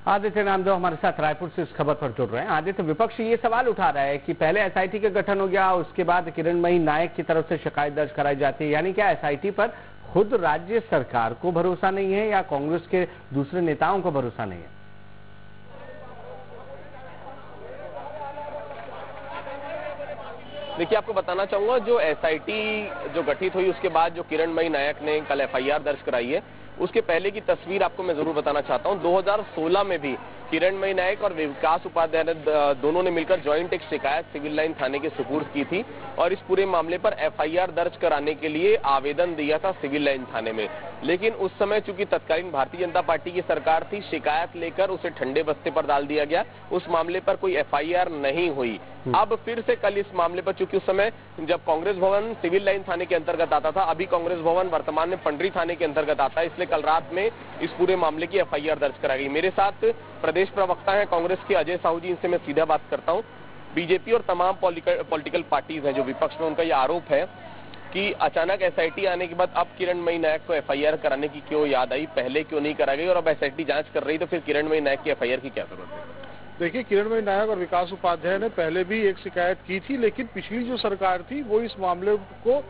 आदित्य नामदेव हमारे साथ रायपुर से इस खबर पर जुड़ रहे हैं। आदित्य, विपक्ष ये सवाल उठा रहा है कि पहले एसआईटी का गठन हो गया, उसके बाद किरणमयी नायक की तरफ से शिकायत दर्ज कराई जाती है, यानी क्या एसआईटी पर खुद राज्य सरकार को भरोसा नहीं है या कांग्रेस के दूसरे नेताओं को भरोसा नहीं है? देखिए, आपको बताना चाहूंगा, जो एसआईटी जो गठित हुई उसके बाद जो किरणमयी नायक ने कल एफआईआर दर्ज कराई है, उसके पहले की तस्वीर आपको मैं जरूर बताना चाहता हूं। 2016 में भी किरणमयी नायक और विकास उपाध्याय ने दोनों ने मिलकर ज्वाइंट एक शिकायत सिविल लाइन थाने के सुपुर्द की थी और इस पूरे मामले पर एफआईआर दर्ज कराने के लिए आवेदन दिया था सिविल लाइन थाने में। लेकिन उस समय चूंकि तत्कालीन भारतीय जनता पार्टी की सरकार थी, शिकायत लेकर उसे ठंडे बस्ते पर डाल दिया गया, उस मामले पर कोई एफआईआर नहीं हुई। अब फिर से कल इस मामले पर, चूंकि उस समय जब कांग्रेस भवन सिविल लाइन थाने के अंतर्गत आता था, अभी कांग्रेस भवन वर्तमान में पंडरी थाने के अंतर्गत आता है, इसलिए कल रात में इस पूरे मामले की एफआईआर दर्ज कराई गई। मेरे साथ प्रदेश प्रवक्ता हैं कांग्रेस के अजय साहू जी, इनसे मैं सीधा बात करता हूं। बीजेपी और तमाम पॉलिटिकल पार्टीज हैं जो विपक्ष में, उनका यह आरोप है कि अचानक एसआईटी आने के बाद अब किरणमयी नायक को एफआईआर कराने की क्यों याद आई, पहले क्यों नहीं करा गई, और अब एसआईटी जांच कर रही तो फिर किरणमयी नायक की एफआईआर की क्या जरूरत है? देखिए, किरणमयी नायक और विकास उपाध्याय ने पहले भी एक शिकायत की थी, लेकिन पिछली जो सरकार थी वो इस मामले को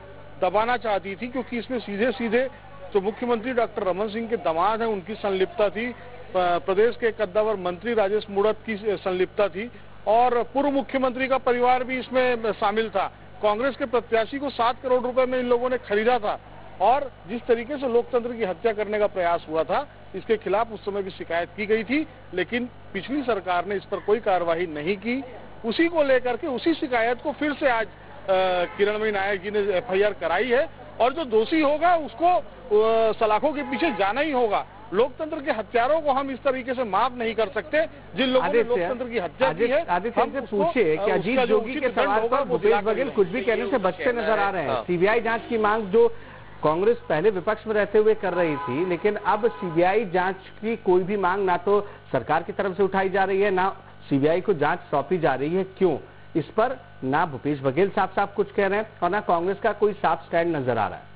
दबाना चाहती थी, क्योंकि इसमें सीधे सीधे जो मुख्यमंत्री डॉक्टर रमन सिंह के दामाद हैं उनकी संलिप्तता थी, प्रदेश के कद्दावर मंत्री राजेश मूणत की संलिप्तता थी और पूर्व मुख्यमंत्री का परिवार भी इसमें शामिल था। कांग्रेस के प्रत्याशी को 7 करोड़ रुपए में इन लोगों ने खरीदा था और जिस तरीके से लोकतंत्र की हत्या करने का प्रयास हुआ था, इसके खिलाफ उस समय भी शिकायत की गई थी, लेकिन पिछली सरकार ने इस पर कोई कार्रवाई नहीं की। उसी को लेकर के उसी शिकायत को फिर से आज किरणमयी नायक जी ने एफआईआर कराई है और जो दोषी होगा उसको सलाखों के पीछे जाना ही होगा। लोकतंत्र के हत्यारों को हम इस तरीके से माफ नहीं कर सकते। जिन लोगों ने लोकतंत्र की हत्या की है, आदित्य पूछिए कि अजीत जोगी के सवाल पर भूपेश बघेल कुछ भी कहने से बचते नजर आ रहे हैं। सीबीआई जांच की मांग जो कांग्रेस पहले विपक्ष में रहते हुए कर रही थी, लेकिन अब सीबीआई जांच की कोई भी मांग ना तो सरकार की तरफ से उठाई जा रही है, ना सीबीआई को जांच सौंपी जा रही है। क्यों? इस पर ना भूपेश बघेल साफ साफ कुछ कह रहे हैं और ना कांग्रेस का कोई साफ स्टैंड नजर आ रहा है।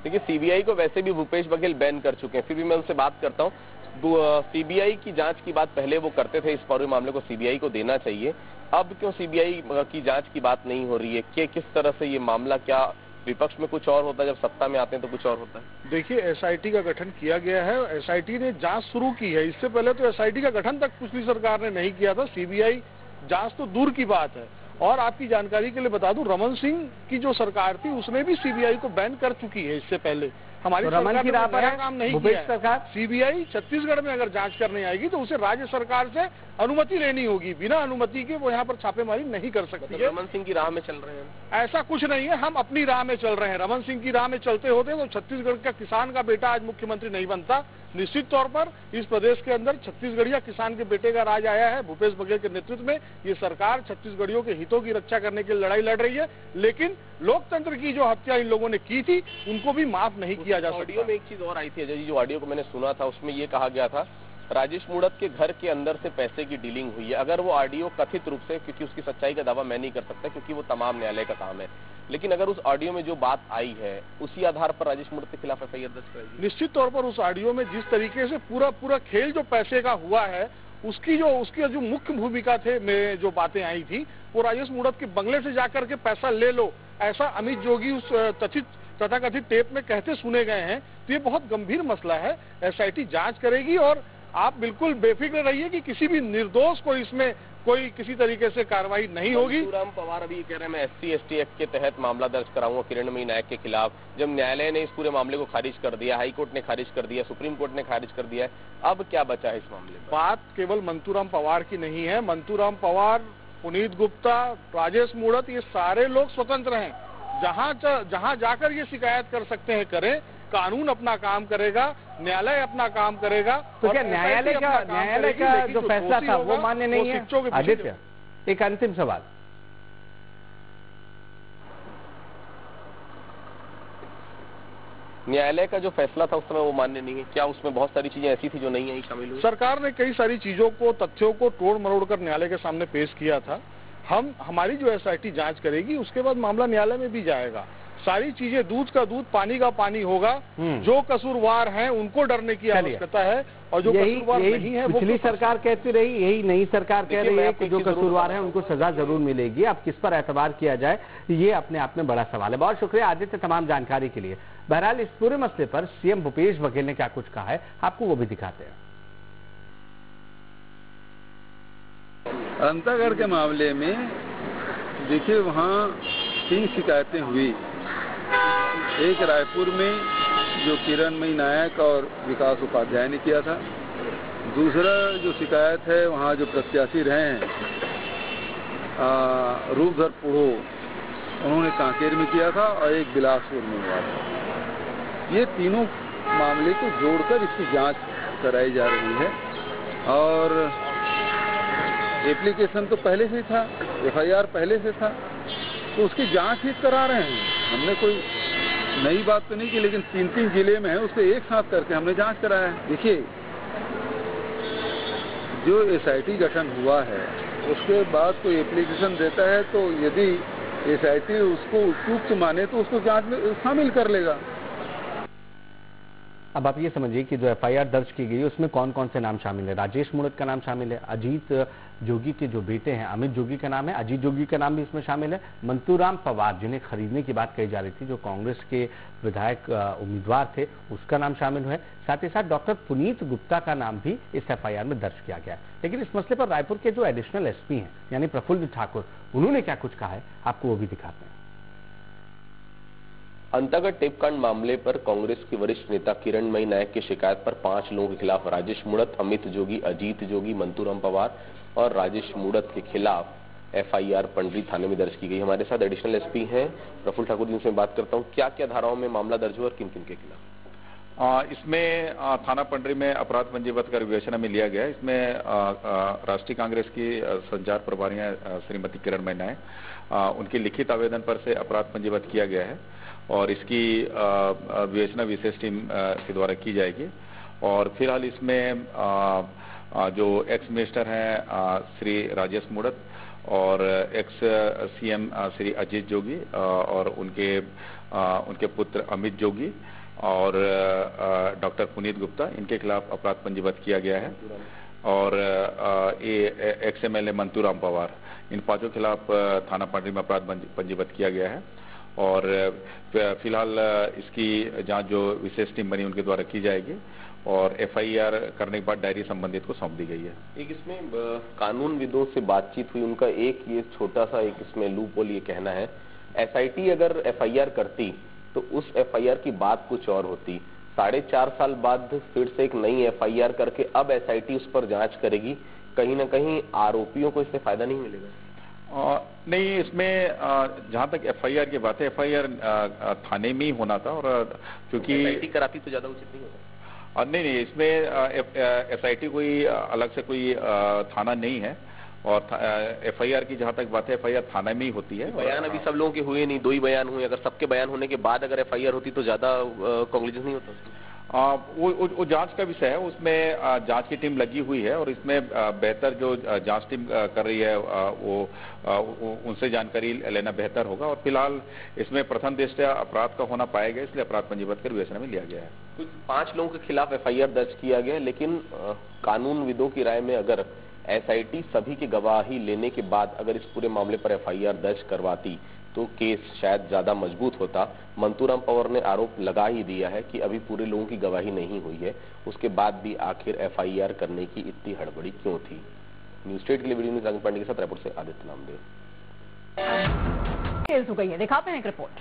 देखिए, सीबीआई को वैसे भी भूपेश बघेल बैन कर चुके हैं, फिर भी मैं उनसे बात करता हूं। सीबीआई की जांच की बात पहले वो करते थे, इस पूरे मामले को सीबीआई को देना चाहिए। अब क्यों सीबीआई की जांच की बात नहीं हो रही है? कि किस तरह से ये मामला, क्या विपक्ष में कुछ और होता है, जब सत्ता में आते हैं तो कुछ और होता है? देखिए, एसआईटी का गठन किया गया है, एसआईटी ने जांच शुरू की है। इससे पहले तो एसआईटी का गठन तक पिछली सरकार ने नहीं किया था। सीबीआई जांच तो दूर की बात है। और आपकी जानकारी के लिए बता दूं, रमन सिंह की जो सरकार थी उसने भी सीबीआई को बैन कर चुकी है इससे पहले। हमारी सरकार ने नया काम नहीं किया है। सीबीआई छत्तीसगढ़ में अगर जांच करने आएगी तो उसे राज्य सरकार से अनुमति लेनी होगी। बिना अनुमति के वो यहाँ पर छापेमारी नहीं कर सकती है। रमन सिंह की राह में चल रहे हैं? ऐसा कुछ नहीं है, हम अपनी राह में चल रहे हैं। रमन सिंह की राह में चलते होते तो छत्तीसगढ़ का किसान का बेटा आज मुख्यमंत्री नहीं बनता। निश्चित तौर पर इस प्रदेश के अंदर छत्तीसगढ़िया किसान के बेटे का राज आया है। भूपेश बघेल के नेतृत्व में ये सरकार छत्तीसगढ़ियों के हितों की रक्षा करने के लिए लड़ाई लड़ रही है, लेकिन लोकतंत्र की जो हत्या इन लोगों ने की थी उनको भी माफ नहीं किया जा सकता। ऑडियो में एक चीज और आई थी अजय जी, जो ऑडियो को मैंने सुना था, उसमें ये कहा गया था राजेश मूणत के घर के अंदर से पैसे की डीलिंग हुई है। अगर वो ऑडियो कथित रूप से, क्योंकि उसकी सच्चाई का दावा मैं नहीं कर सकता क्योंकि वो तमाम न्यायालय का काम है, लेकिन अगर उस ऑडियो में जो बात आई है उसी आधार पर राजेश मूणत के खिलाफ एफआईआर दर्ज करेगी? निश्चित तौर पर उस ऑडियो में जिस तरीके से पूरा खेल जो पैसे का हुआ है, उसकी जो मुख्य भूमिका थे में जो बातें आई थी, वो राजेश मूणत के बंगले से जाकर के पैसा ले लो, ऐसा अमित जोगी उस तथाकथित टेप में कहते सुने गए हैं। तो ये बहुत गंभीर मसला है। एसआईटी जांच करेगी और आप बिल्कुल बेफिक्र रहिए कि किसी भी निर्दोष को इसमें कोई किसी तरीके से कार्रवाई नहीं होगी। मंतूराम पवार अभी कह रहे हैं मैं SC/ST एक्ट के तहत मामला दर्ज कराऊंगा किरणमयी नायक के खिलाफ। जब न्यायालय ने इस पूरे मामले को खारिज कर दिया, हाई कोर्ट ने खारिज कर दिया, सुप्रीम कोर्ट ने खारिज कर दिया है, अब क्या बचा है इस मामले में? बात केवल मंतूराम पवार की नहीं है। मंतूराम पवार, पुनीत गुप्ता, राजेश मूणत, ये सारे लोग स्वतंत्र हैं। जहां जाकर ये शिकायत कर सकते हैं करें, कानून अपना काम करेगा, न्यायालय अपना काम करेगा। तो क्या न्यायालय का जो फैसला था वो मान्य नहीं है? आदित्य, एक अंतिम सवाल। न्यायालय का जो फैसला था उस समय वो मान्य नहीं है? क्या उसमें बहुत सारी चीजें ऐसी थी जो नहीं आई, शामिल हुई? सरकार ने कई सारी चीजों को, तथ्यों को तोड़ मरोड़ कर न्यायालय के सामने पेश किया था। हमारी जो एसआईटी जांच करेगी उसके बाद मामला न्यायालय में भी जाएगा। सारी चीजें दूध का दूध पानी का पानी होगा। जो कसूरवार हैं उनको डरने की आवश्यकता है, और जो कसूरवार नहीं है, पिछली सरकार कहती रही, यही नई सरकार कह रही है कि जो कसूरवार हैं उनको सजा जरूर मिलेगी। अब किस पर एतबार किया जाए, ये अपने आप में बड़ा सवाल है। बहुत शुक्रिया आदित्य तमाम जानकारी के लिए। बहरहाल इस पूरे मसले पर सीएम भूपेश बघेल ने क्या कुछ कहा है, आपको वो भी दिखाते हैं। अंतागढ़ के मामले में देखिए, वहाँ 3 शिकायतें हुई। एक रायपुर में जो किरणमयी नायक और विकास उपाध्याय ने किया था। दूसरा जो शिकायत है वहाँ जो प्रत्याशी रहे हैं रूपधर पुढ़ो, उन्होंने कांकेर में किया था, और एक बिलासपुर में हुआ था। ये तीनों मामले को जोड़कर इसकी जांच कराई जा रही है। और एप्लीकेशन तो पहले से था, एफआईआर पहले से था, तो उसकी जांच ही करा रहे हैं। हमने कोई नई बात तो नहीं की, लेकिन 3 जिले में है, उसको एक साथ करके हमने जांच कराया है। देखिए, जो एसआईटी गठन हुआ है उसके बाद कोई एप्लीकेशन देता है, तो यदि एसआईटी उसको उपयुक्त माने तो उसको जांच में शामिल कर लेगा। अब आप ये समझिए कि जो एफआईआर दर्ज की गई उसमें कौन कौन से नाम शामिल है। राजेश मूणत का नाम शामिल है, अजीत जोगी के जो बेटे हैं अमित जोगी का नाम है, अजीत जोगी का नाम भी इसमें शामिल है, मंतूराम पवार जिन्हें खरीदने की बात कही जा रही थी, जो कांग्रेस के विधायक उम्मीदवार थे, उसका नाम शामिल है। साथ ही साथ डॉक्टर पुनीत गुप्ता का नाम भी इस एफआईआर में दर्ज किया गया है। लेकिन इस मसले पर रायपुर के जो एडिशनल एसपी हैं यानी प्रफुल्ल ठाकुर, उन्होंने क्या कुछ कहा है, आपको वो भी दिखाते हैं। अंतागढ़ टेपकांड मामले पर कांग्रेस की वरिष्ठ नेता किरणमयी नायक की शिकायत पर 5 लोगों के खिलाफ राजेश मूणत, अमित जोगी, अजीत जोगी, मंतूराम पवार और राजेश मूणत के खिलाफ एफआईआर पंडरी थाने में दर्ज की गई। हमारे साथ एडिशनल एसपी हैं प्रफुल्ल ठाकुर, जिनसे बात करता हूं। क्या क्या धाराओं में मामला दर्ज हुआ और किन किन के खिलाफ? इसमें थाना पंडरी में अपराध पंजीबद्ध कर विवेचना में लिया गया। इसमें राष्ट्रीय कांग्रेस की संचार प्रभारी श्रीमती किरणमयी नायक, उनके लिखित आवेदन पर से अपराध पंजीबद्ध किया गया है और इसकी विवेचना विशेष टीम के द्वारा की जाएगी। और फिलहाल इसमें जो एक्स मिनिस्टर हैं श्री राजेश मूणत और एक्स सीएम श्री अजीत जोगी और उनके पुत्र अमित जोगी और डॉक्टर पुनीत गुप्ता, इनके खिलाफ अपराध पंजीबद्ध किया गया है। और एक्स एमएलए मंतूराम पवार, इन 5 के खिलाफ थाना पंडरी में अपराध पंजीबद्ध किया गया है। और फिलहाल इसकी जांच जो विशेष टीम बनी उनके द्वारा की जाएगी और एफआईआर करने के बाद डायरी संबंधित को सौंप दी गई है। एक इसमें कानूनविदों से बातचीत हुई, उनका एक ये छोटा सा एक इसमें लूप होल ये कहना है, एसआईटी अगर एफआईआर करती तो उस एफआईआर की बात कुछ और होती। 4.5 साल बाद फिर से एक नई एफआईआर करके अब एसआईटी उस पर जांच करेगी, कहीं ना कहीं आरोपियों को इससे फायदा नहीं मिलेगा? नहीं, इसमें जहां तक एफआईआर की बात है, एफआईआर थाने में ही होना था। और क्योंकि एसआईटी कराती तो ज्यादा उचित नहीं होता। नहीं, इसमें एसआईटी कोई अलग से कोई थाना नहीं है। और एफआईआर की जहां तक बात है, एफआईआर थाना में ही होती है। बयान अभी सब लोगों के हुए नहीं, 2 ही बयान हुए। अगर सबके बयान होने के बाद अगर एफआईआर होती तो ज्यादा कॉन्क्लूजन नहीं होता। वो जांच का विषय है, उसमें जांच की टीम लगी हुई है और इसमें बेहतर जो जांच टीम कर रही है वो उनसे जानकारी लेना बेहतर होगा। और फिलहाल इसमें प्रथम दृष्टया अपराध का होना पाएगा, इसलिए अपराध पंजीबद्ध कर विवेचना में लिया गया है। कुछ 5 लोगों के खिलाफ एफआईआर दर्ज किया गया, लेकिन कानूनविदों की राय में अगर एसआईटी सभी की गवाही लेने के बाद अगर इस पूरे मामले पर एफआईआर दर्ज करवाती तो केस शायद ज्यादा मजबूत होता। मंतूराम पवार ने आरोप लगा ही दिया है कि अभी पूरे लोगों की गवाही नहीं हुई है, उसके बाद भी आखिर एफआईआर करने की इतनी हड़बड़ी क्यों थी? न्यूज स्टेट के लिए वीडियो न्यूज राजन पांडे के साथ रायपुर से आदित्य नामदेव। तेज हो गई है, दिखाते हैं एक रिपोर्ट।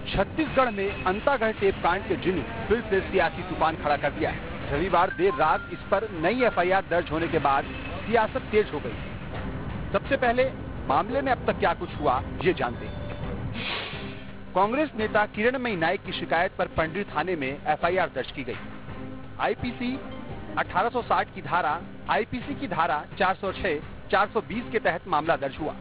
छत्तीसगढ़ में अंतागढ़ टेपकांड के जिन्हों फिर से सियासी तूफान खड़ा कर दिया है। रविवार देर रात इस पर नई एफआईआर दर्ज होने के बाद सियासत तेज हो गई। सबसे पहले मामले में अब तक क्या कुछ हुआ ये जानते हैं। कांग्रेस नेता किरणमयी नायक की शिकायत पर पंडरी थाने में एफआईआर दर्ज की गई। आईपीसी 1860 की धारा, आईपीसी की धारा 406, 420 के तहत मामला दर्ज हुआ।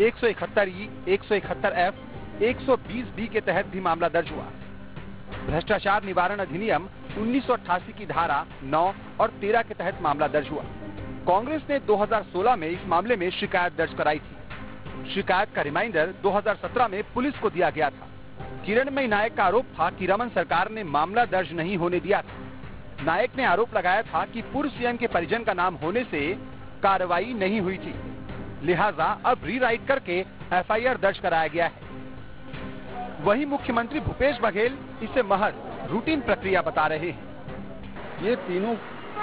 171E, 171F, 120B के तहत भी मामला दर्ज हुआ। भ्रष्टाचार निवारण अधिनियम 1988 की धारा 9 और 13 के तहत मामला दर्ज हुआ। कांग्रेस ने 2016 में इस मामले में शिकायत दर्ज कराई थी। शिकायत का रिमाइंडर 2017 में पुलिस को दिया गया था। किरणमयी नायक का आरोप था कि रमन सरकार ने मामला दर्ज नहीं होने दिया था। नायक ने आरोप लगाया था कि पूर्व सीएम के परिजन का नाम होने से कार्रवाई नहीं हुई थी, लिहाजा अब रीराइट करके एफआईआर दर्ज कराया गया है। वहीं मुख्यमंत्री भूपेश बघेल इसे महज रूटीन प्रक्रिया बता रहे हैं। ये तीनों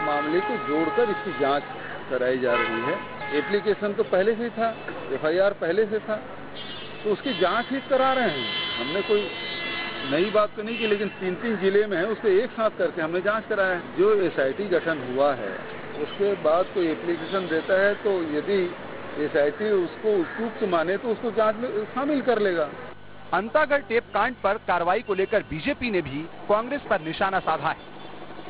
मामले को जोड़कर इसकी जांच कराई जा रही है। एप्लीकेशन तो पहले से ही था, एफआईआर पहले से था, तो उसकी जांच ही करा रहे हैं। हमने कोई नई बात तो नहीं की, लेकिन 3 जिले में है, उसको एक साथ करके हमने जांच कराया है। जो एसआईटी गठन हुआ है उसके बाद कोई एप्लीकेशन देता है तो यदि एसआईटी उसको उपयुक्त माने तो उसको जांच में शामिल कर लेगा। अंतागढ़ टेप कांड पर कार्रवाई को लेकर बीजेपी ने भी कांग्रेस पर निशाना साधा है।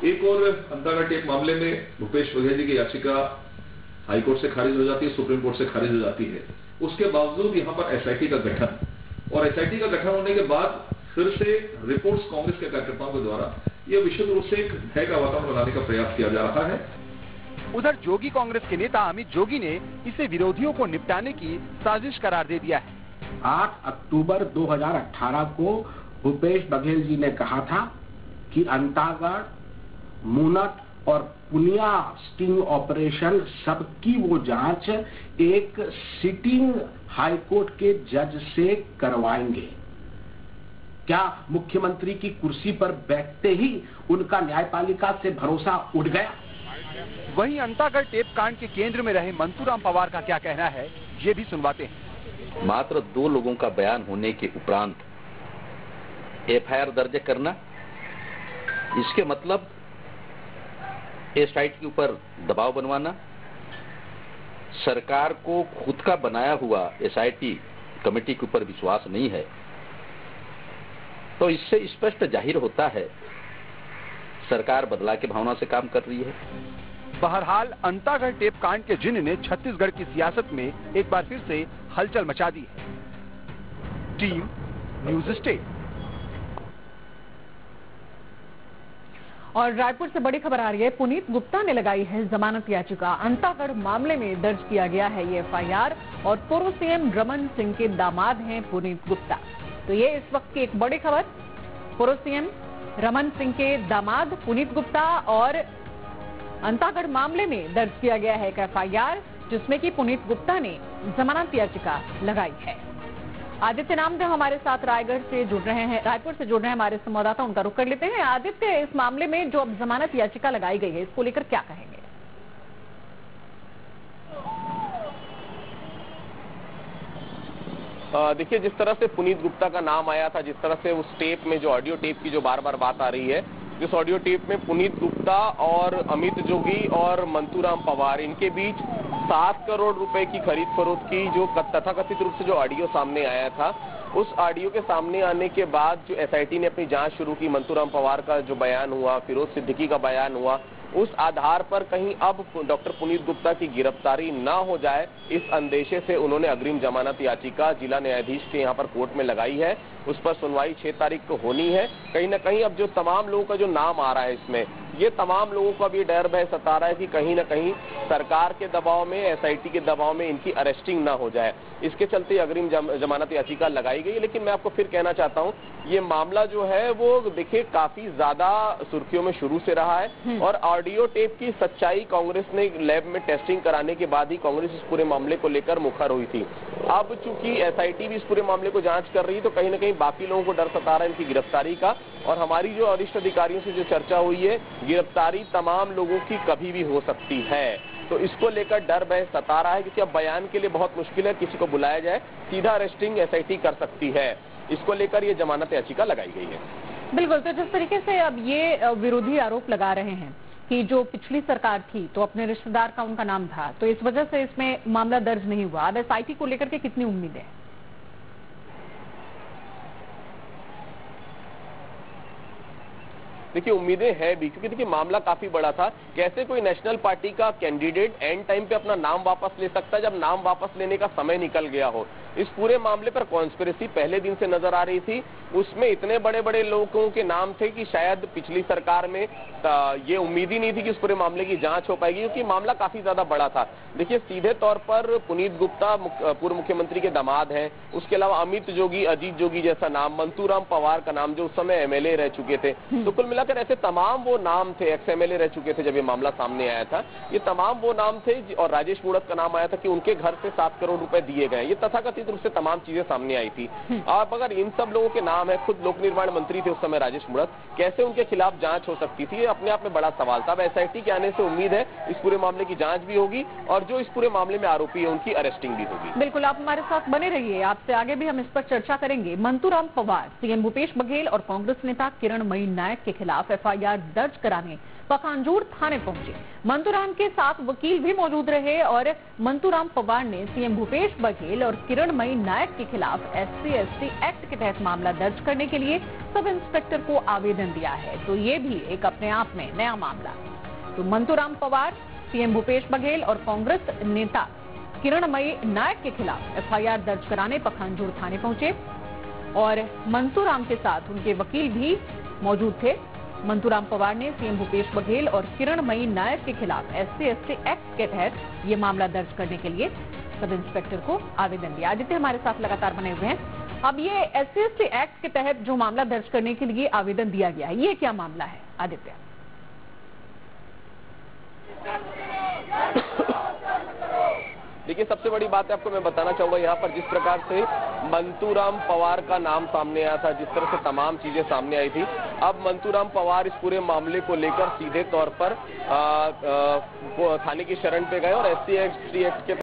एक और अंतागढ़ टेप मामले में भूपेश बघेल जी की याचिका हाईकोर्ट से खारिज हो जाती है, सुप्रीम कोर्ट से खारिज हो जाती है। उसके बावजूद यहाँ पर एसआईटी का गठन, और एसआईटी का गठन होने के बाद फिर से रिपोर्ट्स कांग्रेस के कार्यकर्ताओं के द्वारा यह विशुद्ध रूप से एक भय का वातावरण बनाने का प्रयास किया जा रहा है। उधर जोगी कांग्रेस के नेता अमित जोगी ने इसे विरोधियों को निपटाने की साजिश करार दे दिया है। 8 अक्टूबर 2018 को भूपेश बघेल जी ने कहा था कि अंतागढ़, मूनट और पुनिया स्टिंग ऑपरेशन सबकी वो जांच एक सिटिंग हाईकोर्ट के जज से करवाएंगे। क्या मुख्यमंत्री की कुर्सी पर बैठते ही उनका न्यायपालिका से भरोसा उठ गया? वहीं अंतागढ़ टेप कांड के केंद्र में रहे मंतूराम पवार का क्या कहना है, ये भी सुनवाते हैं। मात्र 2 लोगों का बयान होने के उपरांत एफआईआर दर्ज करना, इसके मतलब एसआईटी के ऊपर दबाव बनवाना, सरकार को खुद का बनाया हुआ एसआईटी कमेटी के ऊपर विश्वास नहीं है। तो इससे स्पष्ट जाहिर होता है सरकार बदलाव की भावना से काम कर रही है। बहरहाल अंतागढ़ टेप कांड के जिन्न ने छत्तीसगढ़ की सियासत में एक बार फिर से हलचल मचा दी है। Team news state. और रायपुर से बड़ी खबर आ रही है। पुनीत गुप्ता ने लगाई है जमानत याचिका। अंतागढ़ मामले में दर्ज किया गया है ये एफआईआर और पूर्व सीएम रमन सिंह के दामाद हैं पुनीत गुप्ता। तो ये इस वक्त की एक बड़ी खबर। पूर्व सीएम रमन सिंह के दामाद पुनीत गुप्ता और अंतागढ़ मामले में दर्ज किया गया है एक एफआईआर, जिसमें कि पुनीत गुप्ता ने जमानत याचिका लगाई है। आदित्य नामदेव हमारे साथ रायगढ़ से जुड़ रहे हैं, रायपुर से जुड़ रहे हैं हमारे संवाददाता, उनका रुख कर लेते हैं। आदित्य, इस मामले में जो अब जमानत याचिका लगाई गई है, इसको लेकर क्या कहेंगे? देखिए, जिस तरह से पुनीत गुप्ता का नाम आया था, जिस तरह से उस टेप में, जो ऑडियो टेप की जो बार बार बात आ रही है, जिस ऑडियो टेप में पुनीत गुप्ता और अमित जोगी और मंतूराम पवार, इनके बीच 7 करोड़ रुपए की खरीद फरोख्त की जो तथाकथित रूप से जो ऑडियो सामने आया था, उस ऑडियो के सामने आने के बाद जो एसआईटी ने अपनी जांच शुरू की, मंतूराम पवार का जो बयान हुआ, फिरोज सिद्दीकी का बयान हुआ, उस आधार पर कहीं अब डॉक्टर पुनीत गुप्ता की गिरफ्तारी ना हो जाए, इस अंदेशे से उन्होंने अग्रिम जमानत याचिका जिला न्यायाधीश के यहाँ पर कोर्ट में लगाई है। उस पर सुनवाई 6 तारीख को होनी है। कहीं ना कहीं अब जो तमाम लोगों का जो नाम आ रहा है इसमें, ये तमाम लोगों को अब ये डर भय सता रहा है कि कहीं ना कहीं सरकार के दबाव में, एसआईटी के दबाव में इनकी अरेस्टिंग ना हो जाए। इसके चलते अग्रिम जमानत याचिका लगाई गई। लेकिन मैं आपको फिर कहना चाहता हूँ, ये मामला जो है वो देखिए काफी ज्यादा सुर्खियों में शुरू से रहा है और ऑडियो टेप की सच्चाई कांग्रेस ने लैब में टेस्टिंग कराने के बाद ही कांग्रेस इस पूरे मामले को लेकर मुखर हुई थी। अब चूंकि एसआईटी भी इस पूरे मामले को जांच कर रही है, तो कहीं ना कहीं बाकी लोगों को डर सता रहा है इनकी गिरफ्तारी का। और हमारी जो वरिष्ठ अधिकारियों से जो चर्चा हुई है, गिरफ्तारी तमाम लोगों की कभी भी हो सकती है। तो इसको लेकर डर भय सता रहा है, क्योंकि अब बयान के लिए बहुत मुश्किल है किसी को बुलाया जाए, सीधा अरेस्टिंग एसआईटी कर सकती है। इसको लेकर ये जमानत याचिका लगाई गई है। बिल्कुल। तो जिस तरीके से अब ये विरोधी आरोप लगा रहे हैं कि जो पिछली सरकार थी तो अपने रिश्तेदार का उनका नाम था, तो इस वजह से इसमें मामला दर्ज नहीं हुआ। अब एसआईटी को लेकर के कितनी उम्मीदें हैं? देखिए, उम्मीदें हैं भी, क्योंकि देखिए मामला काफी बड़ा था। कैसे कोई नेशनल पार्टी का कैंडिडेट एंड टाइम पे अपना नाम वापस ले सकता है, जब नाम वापस लेने का समय निकल गया हो। इस पूरे मामले पर कॉन्स्पिरेसी पहले दिन से नजर आ रही थी। उसमें इतने बड़े बड़े लोगों के नाम थे कि शायद पिछली सरकार में ये उम्मीद ही नहीं थी कि इस पूरे मामले की जांच हो पाएगी, क्योंकि मामला काफी ज्यादा बड़ा था। देखिए, सीधे तौर पर पुनीत गुप्ता पूर्व मुख्यमंत्री के दामाद हैं, उसके अलावा अमित जोगी, अजीत जोगी जैसा नाम, मंतूराम पवार का नाम जो उस समय एमएलए रह चुके थे, तो कुल मिलाकर ऐसे तमाम वो नाम थे, एक्स एमएलए रह चुके थे जब ये मामला सामने आया था। ये तमाम वो नाम थे और राजेश मूणत का नाम आया था कि उनके घर से 7 करोड़ रुपए दिए गए। ये तथाकथित रूप से तमाम चीजें सामने आई थी। आप अगर इन सब लोगों के नाम है, खुद लोक निर्माण मंत्री थे उस समय राजेश मूणत, कैसे उनके खिलाफ जांच हो सकती थी? ये अपने आप में बड़ा सवाल था। अब एसआईटी के आने से उम्मीद है इस पूरे मामले की जांच भी होगी और जो इस पूरे मामले में आरोपी है उनकी अरेस्टिंग भी होगी। बिल्कुल, आप हमारे साथ बने रहिए, आपसे आगे भी हम इस पर चर्चा करेंगे। मंतूराम पवार, सीएम भूपेश बघेल और कांग्रेस नेता किरणमयी नायक के खिलाफ एफआईआर दर्ज कराने पखांजूर थाने पहुंचे। मंतूराम के साथ वकील भी मौजूद रहे और मंतूराम पवार ने सीएम भूपेश बघेल और किरणमयी नायक के खिलाफ SC/ST एक्ट के तहत मामला दर्ज करने के लिए सब इंस्पेक्टर को आवेदन दिया है। तो ये भी एक अपने आप में नया मामला। तो मंतूराम पवार, सीएम भूपेश बघेल और कांग्रेस नेता किरणमयी नायक के खिलाफ एफआईआर दर्ज कराने पखांजूर थाने पहुंचे और मंतूराम के साथ उनके वकील भी मौजूद थे। मंतूराम पवार ने सीएम भूपेश बघेल और किरणमयी नायक के खिलाफ SC/ST एक्ट के तहत ये मामला दर्ज करने के लिए सब इंस्पेक्टर को आवेदन दिया। आदित्य हमारे साथ लगातार बने हुए हैं। अब ये SC/ST एक्ट के तहत जो मामला दर्ज करने के लिए आवेदन दिया गया है, ये क्या मामला है आदित्य? देखिए, सबसे बड़ी बात है आपको मैं बताना चाहूंगा यहाँ पर, जिस प्रकार से मंतूराम पवार का नाम सामने आया था, जिस तरह से तमाम चीजें सामने आई थी, अब मंतूराम पवार इस पूरे मामले को लेकर सीधे तौर पर थाने की शरण पे गए और SC/ST एक्ट के